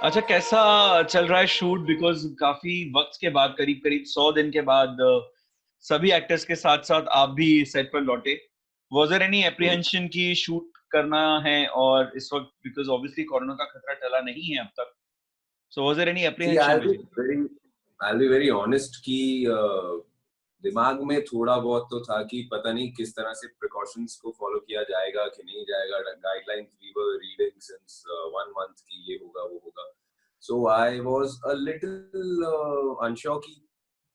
अच्छा, कैसा चल रहा है शूट? बिकॉज काफी वक्त के बाद, करीब करीब 100 दिन के बाद सभी एक्टर्स के साथ साथ आप भी सेट पर लौटे। Was there any Hmm. Apprehension की शूट करना है और इस वक्त, बिकॉज ऑब्वियसली कोरोना का खतरा टला नहीं है अब तक, so was there any See, apprehension Vijay? I'll be very honest कि दिमाग में थोड़ा बहुत तो था कि पता नहीं किस तरह से प्रिकॉशंस को फॉलो किया जाएगा कि नहीं जाएगा। Guidelines we were reading since 1 month कि ये होगा वो होगा। So I was a little unsure कि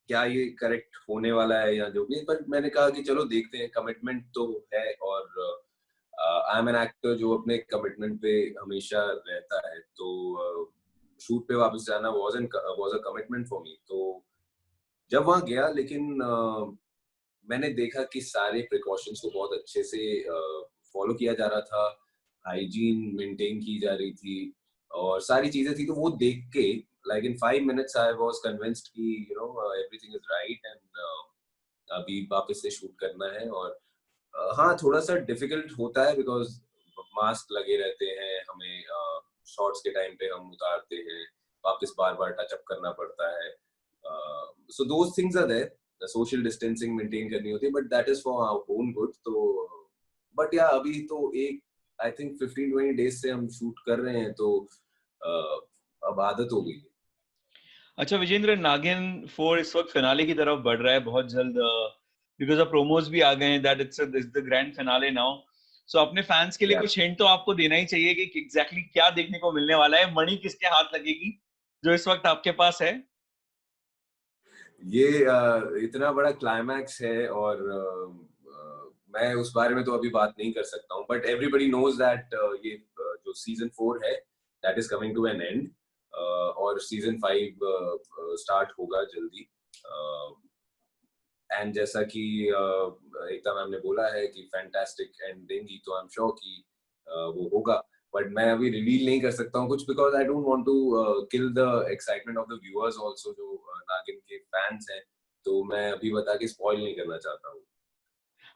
क्या ये करेक्ट होने वाला है या जो भी, पर मैंने कहा कि चलो देखते हैं, कमिटमेंट तो है। और आई एम एन एक्टर जो अपने कमिटमेंट पे हमेशा रहता है, तो शूट पे वापस जाना was a commitment for me. तो जब वहां गया, लेकिन मैंने देखा कि सारे प्रिकॉशंस को बहुत अच्छे से फॉलो किया जा रहा था, हाइजीन मेंटेन की जा रही थी और सारी चीजें थी। तो वो देख के like in 5 minutes I was convinced कि एवरीथिंग इज राइट एंड अभी वापस से शूट करना है। और हाँ, थोड़ा सा डिफिकल्ट होता है बिकॉज मास्क लगे रहते हैं हमें, शॉर्ट्स के टाइम पे हम उतारते हैं, वापस बार बार टचअप करना पड़ता है। So those things are there, social distancing maintain करनी होती है, but that is for our own good. तो बट या अभी तो एक आई थिंक 15-20 डेज से हम शूट कर रहे हैं, तो अब आदत हो गई है। अच्छा विजेंद्र, नागिन 4 इस वक्त फिनाले की तरफ बढ़ रहा है बहुत जल्द, बिकॉज अब प्रोमोज भी आ गए हैं that it's the grand finale now. So अपने फैंस के लिए Yeah. कुछ हिंट तो आपको देना ही चाहिए कि एग्जैक्टली क्या देखने को मिलने वाला है, मणि किसके हाथ लगेगी जो इस वक्त आपके पास है? ये इतना बड़ा क्लाइमैक्स है और मैं उस बारे में तो अभी बात नहीं कर सकता हूँ, बट एवरीबडी नोज दैट ये जो सीजन 4 है that is coming to an end, और सीजन 5 स्टार्ट होगा जल्दी। एंड जैसा कि एकता मैम ने बोला है कि फैंटास्टिक एंड देंगी, तो आई एम श्योर कि वो होगा। बट मैं अभी रिवील नहीं कर सकता हूँ कुछ, because I don't want to kill the excitement of the viewers also जो नागिन के फैंस हैं। तो मैं अभी बता के स्पॉइल नहीं करना चाहता हूँ।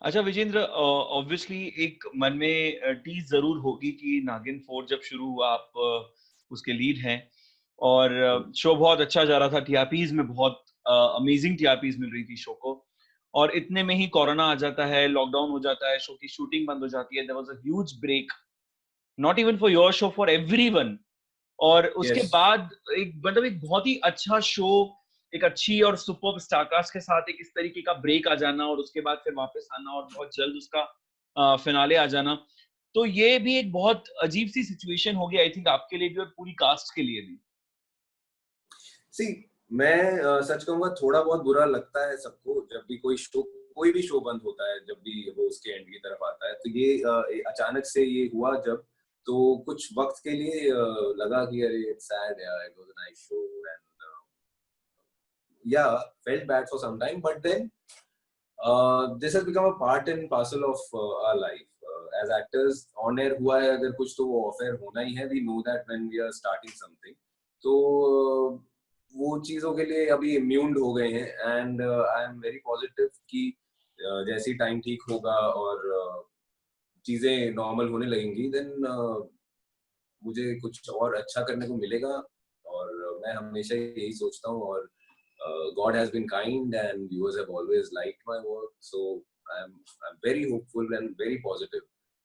अच्छा विजेंद्र, ऑब्वियसली एक मन में टीज जरूर होगी कि नागिन 4 जब शुरू हुआ आप उसके लीड हैं और शो बहुत अच्छा जा रहा था, टीआरपीज में बहुत अमेजिंग टीआरपीज मिल रही थी शो को, और इतने में ही कोरोना आ जाता है, लॉकडाउन हो जाता है, शो की शूटिंग बंद हो जाती है, there was a huge break, not even for your show, for everyone. और उसके यस। बाद एक मतलब एक बहुत ही अच्छा शो, एक अच्छी और सुपर स्टारकास्ट के साथ एक इस तरीके का ब्रेक आ जाना और उसके बाद फिर वापस आना और बहुत जल्द उसका फिनाले आ जाना, तो ये भी एक बहुत अजीब सी सिचुएशन हो गई आई थिंक आपके लिए भी और पूरी कास्ट के लिए भी। सी, मैं सच कहूंगा थोड़ा बहुत बुरा लगता है सबको जब भी कोई भी शो बंद होता है, जब भी वो उसके एंड की तरफ आता है। तो ये अचानक से ये हुआ जब, तो कुछ वक्त के लिए लगा कि अरे इट्स सैड यार, it was a nice show and yeah, felt bad for some time, but then this has become a part and parcel of our life. As actors, on air हुआ है अगर कुछ तो वो off air होना ही है. We know that when we are starting something. तो वो चीजों के लिए अभी immune हो गए हैं and I am very positive कि जैसे ही टाइम ठीक होगा और चीजें नॉर्मल होने लगेंगी, देन मुझे कुछ और अच्छा करने को मिलेगा। और मैं हमेशा यही सोचता हूँ। और God has been kind and viewers have always liked my work, so I'm very hopeful and very positive.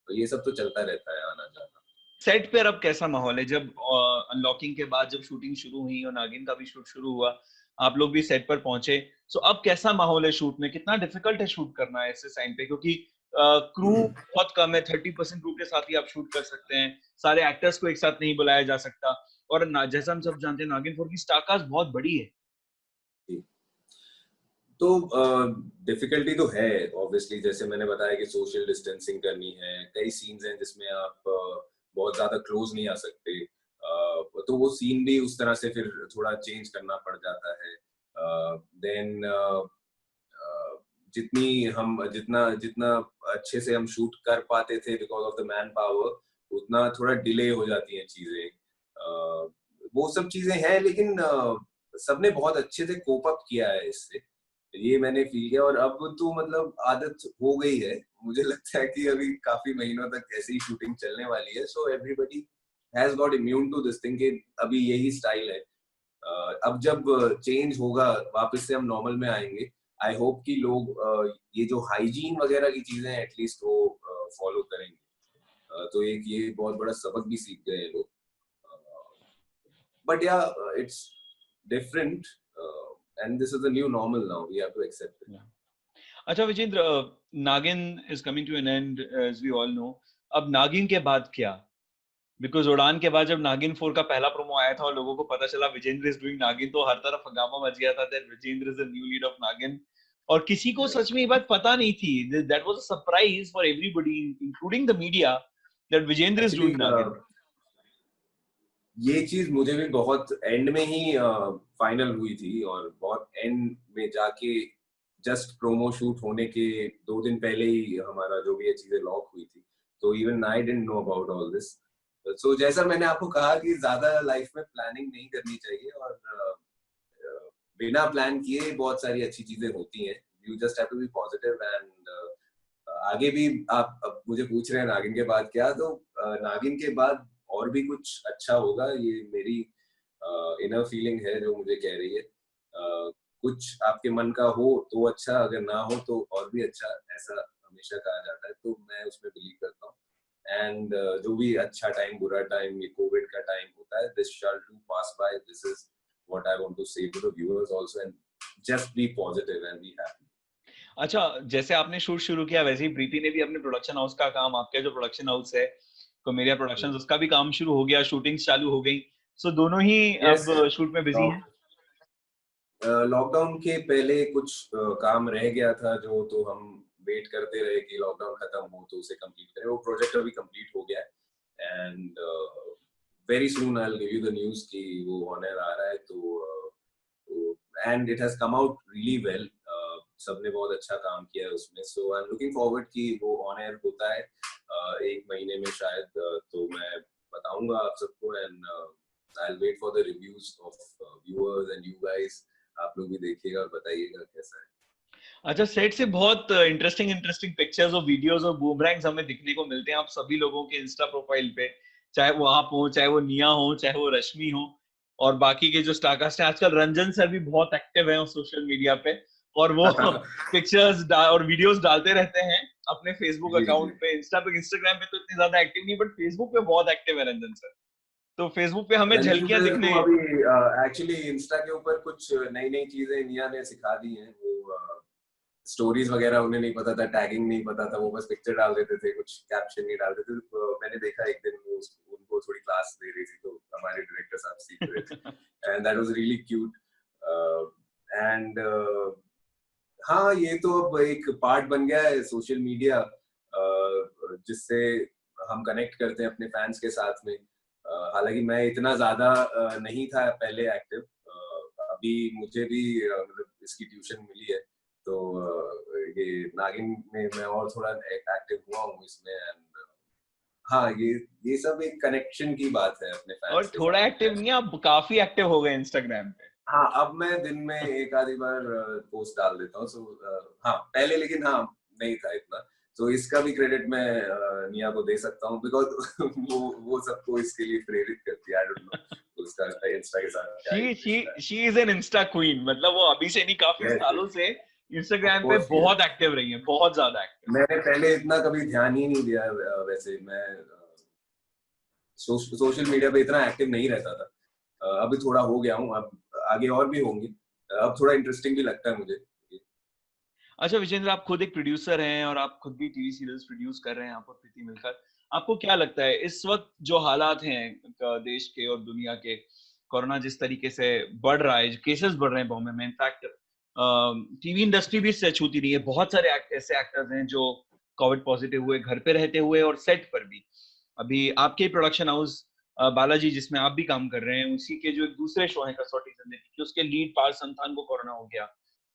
तो ये सब तो चलता रहता है, आना जाना। सेट पर अब कैसा माहौल है जब अनलॉकिंग के बाद जब शूटिंग शुरू हुई और नागिन का भी शूट शुरू हुआ, आप लोग भी सेट पर पहुंचे, सो अब कैसा माहौल है शूट में? कितना डिफिकल्ट है शूट करना है ऐसे टाइम पे, क्योंकि क्रू बहुत कम है, 30% क्रू के साथ ही आप शूट कर सकते हैं, सारे एक्टर्स को एक साथ नहीं बुलाया जा सकता, और जैसा हम सब जानते हैं नागिन 4 की स्टारकास्ट बहुत बड़ी है। तो डिफिकल्टी तो है ऑब्वियसली, जैसे मैंने बताया कि सोशल डिस्टेंसिंग करनी है, कई सीन्स हैं जिसमें आप बहुत ज्यादा क्लोज नहीं आ सकते। तो वो सीन भी उस तरह से फिर थोड़ा चेंज करना पड़ जाता है। देन जितना जितना अच्छे से हम शूट कर पाते थे because of the man power, उतना थोड़ा डिले हो जाती हैं चीजें। वो सब चीजें हैं, लेकिन सबने बहुत अच्छे से कोप अप किया है इससे, ये मैंने फील किया। और अब तो मतलब आदत हो गई है, मुझे लगता है कि अभी काफी महीनों तक ऐसे ही शूटिंग चलने वाली है। So everybody has got immune to this thing कि अभी यही स्टाइल है. अब जब चेंज होगा, वापस से हम नॉर्मल में आएंगे, आई होप कि लोग ये जो हाइजीन वगैरह की चीजें हैं एटलीस्ट वो फॉलो करेंगे. तो एक ये बहुत बड़ा सबक भी सीख गए हैं लोग. But yeah it's different and this is the new normal now, we have to accept it. अच्छा Vijendra, Naagin is coming to an end as we all know. अब नागिन के बाद क्या? बिकॉज उड़ान के बाद जब नागिन 4 का पहला प्रोमो आया था और लोगों को पता चला विजेंद्र इज डूइंग नागिन, तो हर तरफ हंगामा मच गया था that Vijendra is the new lead of Naagin. और किसी को सच में ये बात पता नहीं थी. That was a surprise for everybody including the media that Vijendra is doing Naagin. ये चीज मुझे भी बहुत एंड में ही फाइनल हुई थी, और बहुत एंड में जाके जस्ट प्रोमो शूट होने के 2 दिन पहले ही हमारा जो भी ये चीजें लॉक हुई थी. तो even I didn't know about all this. So जैसा मैंने आपको कहा कि ज्यादा लाइफ में प्लानिंग नहीं करनी चाहिए, और बिना प्लान किए बहुत सारी अच्छी चीजें होती हैं. You just have to be positive. And आगे भी आप अब मुझे पूछ रहे हैं नागिन के बाद क्या, तो नागिन के बाद और भी कुछ अच्छा होगा, ये मेरी इनर फीलिंग है जो मुझे कह रही है. कुछ आपके मन का हो तो अच्छा, अगर ना हो तो और भी अच्छा, ऐसा हमेशा कहा जाता है. तो मैं उसमें बिलीव करता हूँ. एंड जो भी अच्छा टाइम, बुरा टाइम, ये कोविड का टाइम होता है, this shall too pass by. This is what I want to say to the viewers also, and just be positive and be happy. अच्छा, जैसे आपने शूट शुरू किया वैसे ही प्रीति ने भी अपने प्रोडक्शन हाउस का काम, आपका जो प्रोडक्शन हाउस है कमेरिया प्रोडक्शंस, उसका भी काम शुरू हो गया, शूटिंग्स चालू हो गई. सो दोनों ही Yes, अब शूट में बिजी हैं. लॉकडाउन के पहले कुछ काम रह गया था जो, तो हम वेट करते रहे कि लॉकडाउन खत्म हो तो उसे कंप्लीट करें. वो प्रोजेक्ट अभी कंप्लीट हो गया है. And very soon I will give you the news कि वो ऑन एयर आ रहा है. तो and it has come out really well. सबने बहुत अच्छा काम किया है उसमें. सो आई एम लुकिंग फॉरवर्ड कि वो ऑन एयर होता है 1 महीने में शायद. तो मैं बताऊंगा आप सबको. And I will wait for the reviews of viewers and you guys. आप लोग भी देखिएगा और बताइएगा कैसा है. अच्छा, सेट से बहुत इंटरेस्टिंग पिक्चर्स और वीडियोस और बूमरैंग्स हमें दिखने को मिलते हैं आप सभी लोगों के इंस्टा प्रोफाइल पे, चाहे वो आप हो, चाहे वो निया हो, चाहे वो रश्मि हो, और बाकी के जो स्टारकास्ट हैं. आजकल रंजन सर भी बहुत एक्टिव हैं सोशल मीडिया पे, और वो पिक्चर्स और वीडियोस डालते रहते हैं अपने फेसबुक जी अकाउंट जी. पे. इंस्टाग्राम पे तो इतने ज्यादा एक्टिव नहीं, बट फेसबुक पे बहुत एक्टिव है रंजन सर. तो फेसबुक पे हमें रंजन झलकियां सर दिखने. को अभी एक्चुअली इंस्टा के ऊपर कुछ नई नई चीजें निया ने सिखा दी हैं. वो स्टोरीज वगैरह उन्हें नहीं पता था, टैगिंग नहीं पता था, वो बस पिक्चर डाल देते थे, कुछ कैप्शन नहीं डालते थे. तो मैंने देखा एक दिन वो उनको थोड़ी क्लास दे रही थी, तो हमारे डायरेक्टर साहब सीख रहे थे. And that was really cute. And हाँ, ये तो अब एक पार्ट बन गया है सोशल मीडिया, जिससे हम कनेक्ट करते हैं अपने फैंस के साथ में. हालांकि मैं इतना ज्यादा नहीं था पहले एक्टिव. अभी मुझे भी मतलब इसकी ट्यूशन मिली है. तो ये नागिन में मैं और थोड़ा एक्टिव हुआ हूँ इसमें. एंड हाँ, ये सब एक कनेक्शन की बात है अपने और फैंस के थोड़ा साथ एक्टिव में. नहीं, आप काफी एक्टिव हो गए इंस्टाग्राम पे. हाँ, अब मैं दिन में एक आधी बार पोस्ट डाल देता हूँ. सो हाँ, पहले लेकिन हाँ नहीं था इतना. तो इसका भी क्रेडिट मैं निया को दे सकता हूँ, बिकॉज वो सबको इसके लिए प्रेरित करती है. आई डोंट नो उसका इंस्टा के साथ क्या शी शी रिलेशन है. She is an Insta queen. मतलब वो अभी से नहीं, काफी यस, सालों से ऑफ इंस्टाग्राम पे कोर्स. बहुत एक्टिव रही है, बहुत ज्यादा एक्टिव. मैंने पहले इतना कभी ध्यान ही नहीं दिया. वैसे मैं सोशल मीडिया पे इतना एक्टिव नहीं रहता था. अभी थोड़ा हो गया हूँ. अब आगे और भी होंगे. अब थोड़ा इंटरेस्टिंग भी लगता है मुझे. अच्छा विजेंद्र, आप खुद एक प्रोड्यूसर हैं और आप खुद भी टीवी सीरियल्स प्रोड्यूस कर रहे हैं, आप और प्रीति मिलकर. आपको क्या लगता है इस वक्त जो हालात हैं देश के और दुनिया के, कोरोना जिस तरीके से बढ़ रहा है, केसेस बढ़ रहे हैं बॉम्बे में, इनफैक्ट टीवी इंडस्ट्री भी इससे छूती नहीं है. बहुत सारे ऐसे एक्टर्स हैं जो कोविड पॉजिटिव हुए घर पे रहते हुए, और सेट पर भी. अभी आपके प्रोडक्शन हाउस बालाजी, जिसमें आप भी काम कर रहे हैं, उसी के जो एक दूसरे शो है कसौटी जिंदगी की, उसके लीड पार्थ संथान को कोरोना हो गया,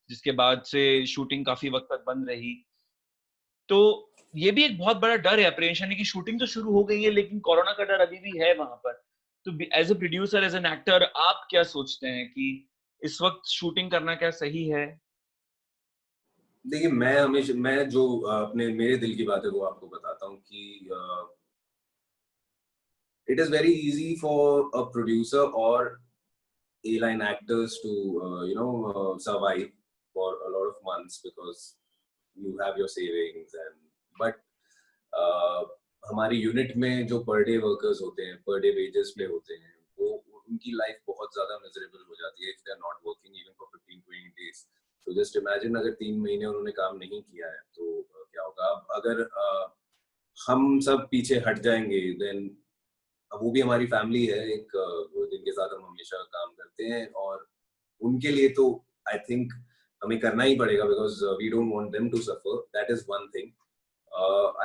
जिसके बाद से शूटिंग काफी वक्त तक बंद रही. तो ये भी एक बहुत बड़ा डर है, अप्रिहेंशन है कि शूटिंग तो शुरू हो गई है लेकिन कोरोना का डर अभी भी है वहां पर. तो as a producer, as an actor, आप क्या सोचते हैं कि इस वक्त शूटिंग करना क्या सही है? देखिए, मैं जो अपने मेरे दिल की बात है वो आपको बताता हूँ कि it is very easy for a producer or A-line actors to survive for a lot of months because you have your savings and but हमारी यूनिट में जो पर डे वर्कर्स होते हैं, पर डे वेजेस पे होते हैं, वो उनकी लाइफ बहुत ज्यादा मिजरेबल हो जाती है if they are not working even for 15-20 days. तो जस्ट इमेजिन अगर 3 महीने उन्होंने काम नहीं किया है तो क्या होगा. अब अगर हम सब पीछे हट जाएंगे देन वो भी हमारी फैमिली है एक जिनके साथ हम हमेशा काम करते हैं और उनके लिए तो आई थिंक हमें करना ही पड़ेगा because we don't want them to suffer. That is one thing.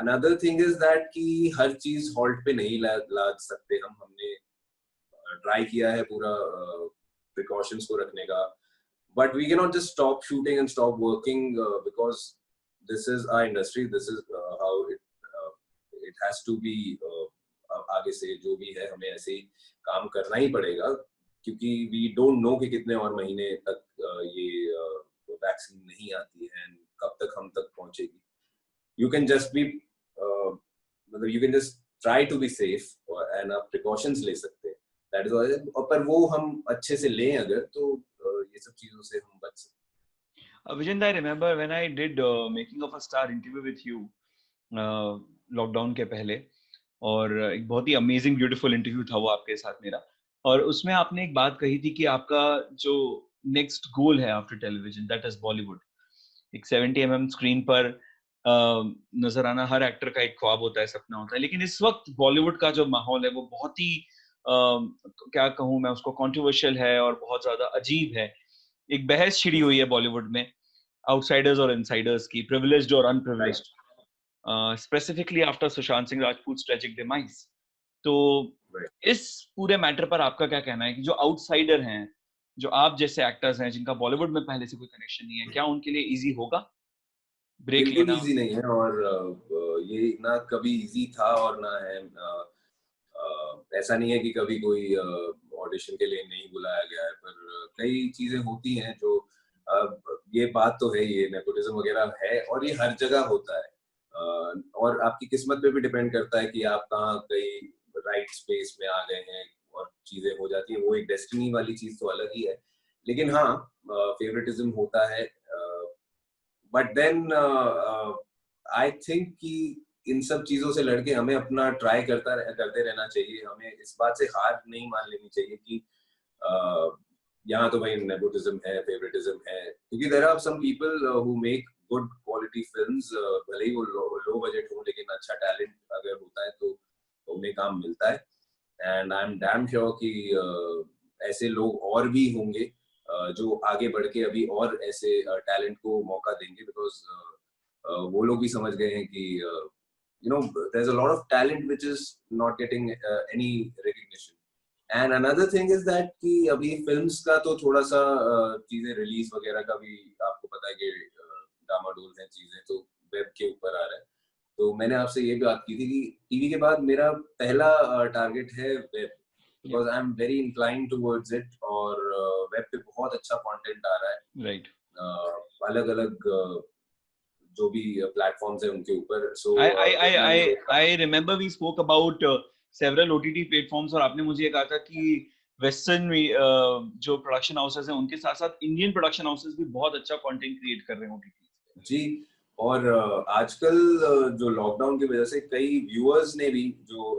Another thing is that कि हर चीज हॉल्ट पे नहीं ला सकते हम. हमने ट्राई किया है पूरा प्रिकॉशंस को रखने का, but we cannot just stop shooting and stop working because this is our industry. This is how it has to be. आगे से जो भी है हमें ऐसे ही काम करना ही पड़ेगा क्योंकि we don't know कि कितने और महीने तक ये वैक्सीन नहीं आती है and कब तक हम तक पहुंचेगी. You can just be मतलब you can just try to be safe and आप precautions ले सकते हैं. That is all. पर वो हम अच्छे से लें अगर तो ये सब चीजों से हम बच सकते. Vijay, I remember when I did Making of a Star interview with you lockdown के पहले, और एक बहुत ही अमेजिंग ब्यूटीफुल इंटरव्यू था वो आपके साथ मेरा, और उसमें आपने एक बात कही थी कि आपका जो नेक्स्ट गोल है after television that is Bollywood. एक 70 mm स्क्रीन पर नजर आना हर एक्टर का एक ख्वाब होता है, सपना होता है, लेकिन इस वक्त बॉलीवुड का जो माहौल है वो बहुत ही क्या कहूँ मैं उसको, कंट्रोवर्शियल है और बहुत ज्यादा अजीब है. एक बहस छिड़ी हुई है बॉलीवुड में आउटसाइडर्स और इनसाइडर्स की, प्रिविलेज्ड और unprivileged, specifically after Sushant Singh Rajput tragic demise. तो इस पूरे मैटर पर आपका क्या कहना है कि जो आउटसाइडर हैं, जो आप जैसे एक्टर्स हैं जिनका बॉलीवुड में पहले से कोई कनेक्शन नहीं है, क्या उनके लिए इजी होगा ब्रेक लेना? बिल्कुल इजी नहीं है और ये ना कभी इजी था और ना है. ऐसा नहीं है कि कभी कोई ऑडिशन के लिए नहीं बुलाया गया है, पर कई चीजें होती हैं जो ये बात तो है, ये नेपोटिज्म वगैरह है और ये हर जगह होता है. और आपकी किस्मत पे भी डिपेंड करता है कि आप कहाँ कई राइट स्पेस में आ गए हैं और चीजें हो जाती है. वो एक डेस्टिनी वाली चीज तो अलग ही है, लेकिन हाँ फेवरेटिज्म होता है. बट देन आई थिंक कि इन सब चीजों से लड़के हमें अपना ट्राई करते रहना चाहिए. हमें इस बात से हार नहीं मान लेनी चाहिए कि यहाँ तो भाई नेपोटिज्म है, फेवरेटिज्म है, क्योंकि there are some people who make good quality films. भले ही वो लो बजट हो लेकिन अच्छा टैलेंट अगर होता है तो उन्हें काम मिलता है. And I am damn sure कि ऐसे लोग और भी होंगे जो आगे बढ़ के अभी और ऐसे टैलेंट को मौका देंगे बिकॉज वो लोग भी समझ गए हैं कि there's a lot of talent which is not getting any recognition. And another thing is that कि अभी फिल्म्स का तो थोड़ा सा चीजें रिलीज वगैरह का भी आपको पता है कि डामाडोल है चीजें, तो वेब के ऊपर आ रहा है. तो मैंने आपसे ये भी बात की थी कि टीवी के बाद मेरा पहला टारगेट है web, because I'm very inclined towards it और वेब पे बहुत अच्छा कंटेंट आ रहा है. राइट. अलग-अलग जो भी प्लेटफॉर्म्स है उनके ऊपर. So I remember we spoke about several OTT platforms और आपने मुझे ये कहा था कि वेस्टर्न जो प्रोडक्शन हाउसेस हैं उनके साथ साथ इंडियन प्रोडक्शन हाउसेस भी बहुत अच्छा कंटेंट क्रिएट कर रहे हैं OTT जी. और आजकल जो लॉकडाउन की वजह से कई व्यूअर्स ने भी जो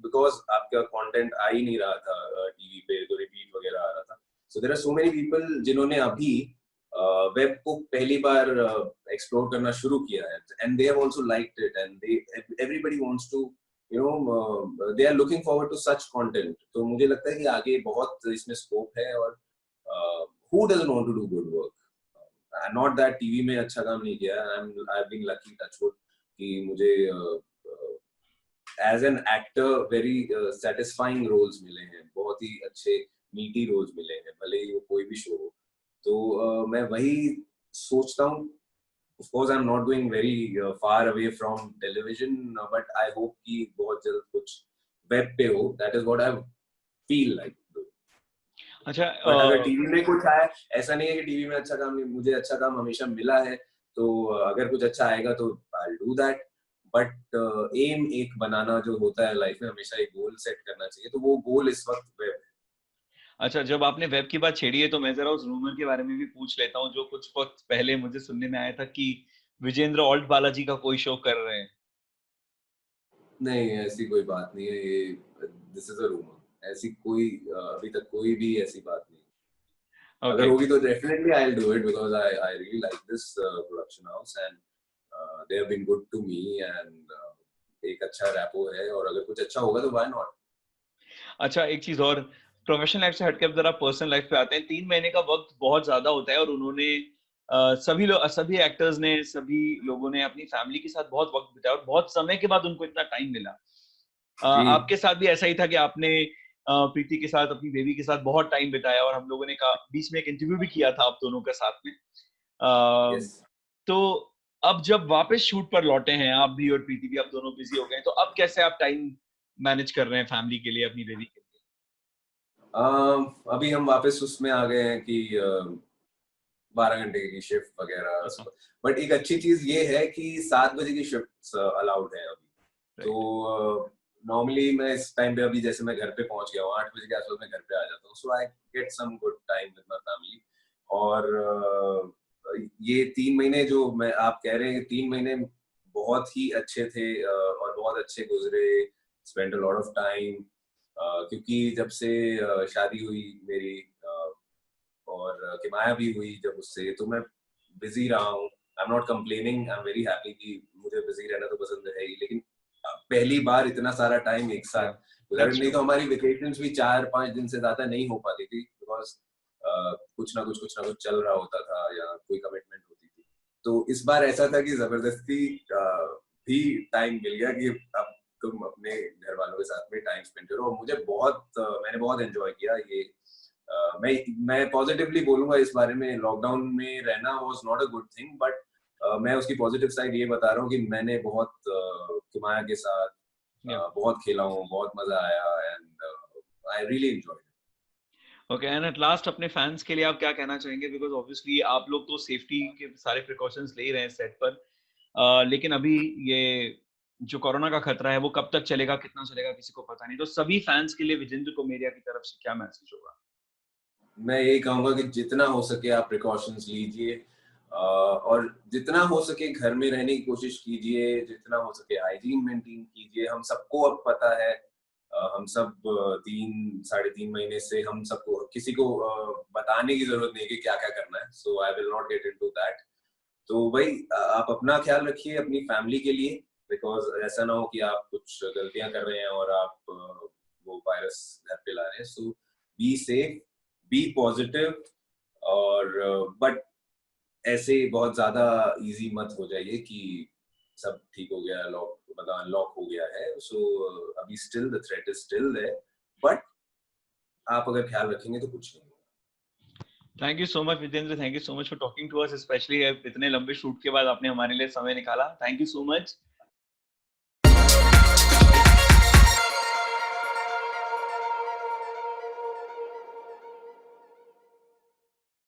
बिकॉज आपका कंटेंट आ ही नहीं रहा था टीवी पे, तो रिपीट वगैरह आ रहा था. So there are so many people जिन्होंने अभी वेब को पहली बार एक्सप्लोर करना शुरू किया है and they have also liked it and they everybody wants to they are looking forward to such content. तो मुझे लगता है कि आगे बहुत इसमें स्कोप है और who doesn't want to do good work. Not that TV में अच्छा काम नहीं किया. I have been lucky touchwood कि मुझे as an actor very satisfying roles मिले हैं, बहुत ही अच्छे मीटी रोल्स मिले हैं, भले ही वो कोई भी शो हो. तो मैं वही सोचता हूँ. Of course, I'm not going very far away from television, but I hope कि बहुत जल्द कुछ वेब पे हो. That is what I feel like. अच्छा. But अगर टीवी में कुछ आए, ऐसा नहीं है कि टीवी में अच्छा काम नहीं, मुझे अच्छा काम हमेशा मिला है, तो अगर कुछ अच्छा आएगा तो I'll do that. But M एक बनाना जो होता है लाइफ में, हमेशा एक गोल सेट करना चाहिए, तो वो गोल इस वक्त वेब है। अच्छा, जब आपने वेब की बात छेड़ी है तो मैं जरा उस रूमर के बारे में भी पूछ लेता हूँ जो कुछ वक्त पहले मुझे सुनने में आया था कि विजेंद्र ऑल्ट बालाजी का कोई शो कर रहे हैं। नहीं, ऐसी कोई बात नहीं है, ये दिस इज अ रूमर, ऐसी कोई अभी तक कोई भी ऐसी बात नहीं। अगर ओके। होगी तो definitely I will do it, because I really like this production house, and they have been good to me, and एक अच्छा रैपो है, और अगर कुछ अच्छा होगा तो व्हाई नॉट। अच्छा, एक चीज और, प्रोफेशनल लाइफ से हटके अब जरा पर्सनल लाइफ पे आते हैं। 3 महीने का वक्त बहुत ज्यादा होता है और उन्होंने सभी एक्टर्स ने, सभी लोगों ने अपनी फैमिली के साथ बहुत वक्त बिताया और बहुत समय के बाद उनको इतना टाइम मिला। जी आपके साथ भी ऐसा ही था कि आपने प्रीति के साथ, अपनी बेबी के साथ बहुत टाइम बिताया और हम लोगों ने बीच में एक इंटरव्यू भी किया था आप दोनों का साथ में। यस। तो अब जब वापस शूट पर लौटे हैं आप भी और प्रीति भी, आप दोनों बिजी हो गए हैं, तो अब कैसे आप टाइम मैनेज कर रहे हैं फैमिली के लिए, अपनी बेबी के लिए? अभी हम वापस उसमें आ गए हैं कि 12 घंटे की शिफ्ट वगैरह। बट एक अच्छी चीज ये है कि 7 बजे की शिफ्ट अलाउड है अभी। तो राइट। नॉर्मली मैं इस टाइम पे, अभी जैसे मैं घर पे पहुंच गया हूँ 8 बजे के आसपास, मैं घर पे आ जाता हूँ, so I get some good time with my family. और ये 3 महीने जो मैं आप कह रहे हैं, 3 महीने बहुत ही अच्छे थे, और बहुत अच्छे गुजरे। Spend a lot of time, क्योंकि जब से शादी हुई मेरी, और किमाया भी हुई जब उससे, तो मैं बिजी रहा हूँ। I am not complaining, I am very happy कि मुझे बिजी रहना तो पसंद है ही, लेकिन पहली बार इतना सारा टाइम एक साथ या गुजर, दैट्स नहीं ट्रू। तो हमारी वेकेशंस भी 4-5 दिन से ज्यादा नहीं हो पाती थी, बिकॉज कुछ ना कुछ चल रहा होता था, या कोई कमिटमेंट होती थी। तो इस बार ऐसा था कि जबरदस्ती भी टाइम मिल गया कि अब तुम अपने घर वालों के साथ में टाइम स्पेंड करो, और मुझे मैंने बहुत एंजॉय किया ये। मैं पॉजिटिवली बोलूंगा इस बारे में, लॉकडाउन में रहना was not a good thing, but मैं उसकी पॉजिटिव साइड ये बता रहा हूँ कि मैंने बहुत किमाया के साथ या बहुत खेला हूँ, बहुत मजा आया, and I really enjoyed. Okay, and at last अपने फैंस के लिए आप क्या कहना चाहेंगे? बिकॉज़ ऑब्वियसली आप लोग तो सेफ्टी के सारे प्रिकॉशंस ले ही रहे हैं सेट पर। लेकिन अभी ये जो कोरोना का खतरा है वो कब तक चलेगा, कितना चलेगा, किसी को पता नहीं। तो सभी फैंस के लिए विजेंद्र कोमेरिया की तरफ से क्या मैसेज होगा? मैं यही कहूंगा कि जितना हो सके आप प्रिकॉशंस लीजिए, और जितना हो सके घर में रहने की कोशिश कीजिए, जितना हो सके हाइजीन मेंटेन कीजिए। हम सबको अब पता है, हम सब 3-3.5 महीने से हम सबको, किसी को बताने की जरूरत नहीं कि क्या क्या करना है, so I will not get into that. तो भाई आप अपना ख्याल रखिए अपनी फैमिली के लिए, बिकॉज ऐसा ना हो कि आप कुछ गलतियां कर रहे हैं और आप वो वायरस घर पे ला रहे हैं। सो बी सेफ, बी पॉजिटिव, और बट ऐसे बहुत ज्यादा इजी मत हो जाइए कि सब ठीक हो गया, लॉक मतलब अनलॉक हो गया है। सो अभी still the threat is still there, but आप अगर ख्याल रखेंगे तो कुछ नहीं होगा। Thank you so much Vijendra, thank you so much for talking to us, specially इतने लंबे शूट के बाद आपने हमारे लिए समय निकाला। Thank you so much.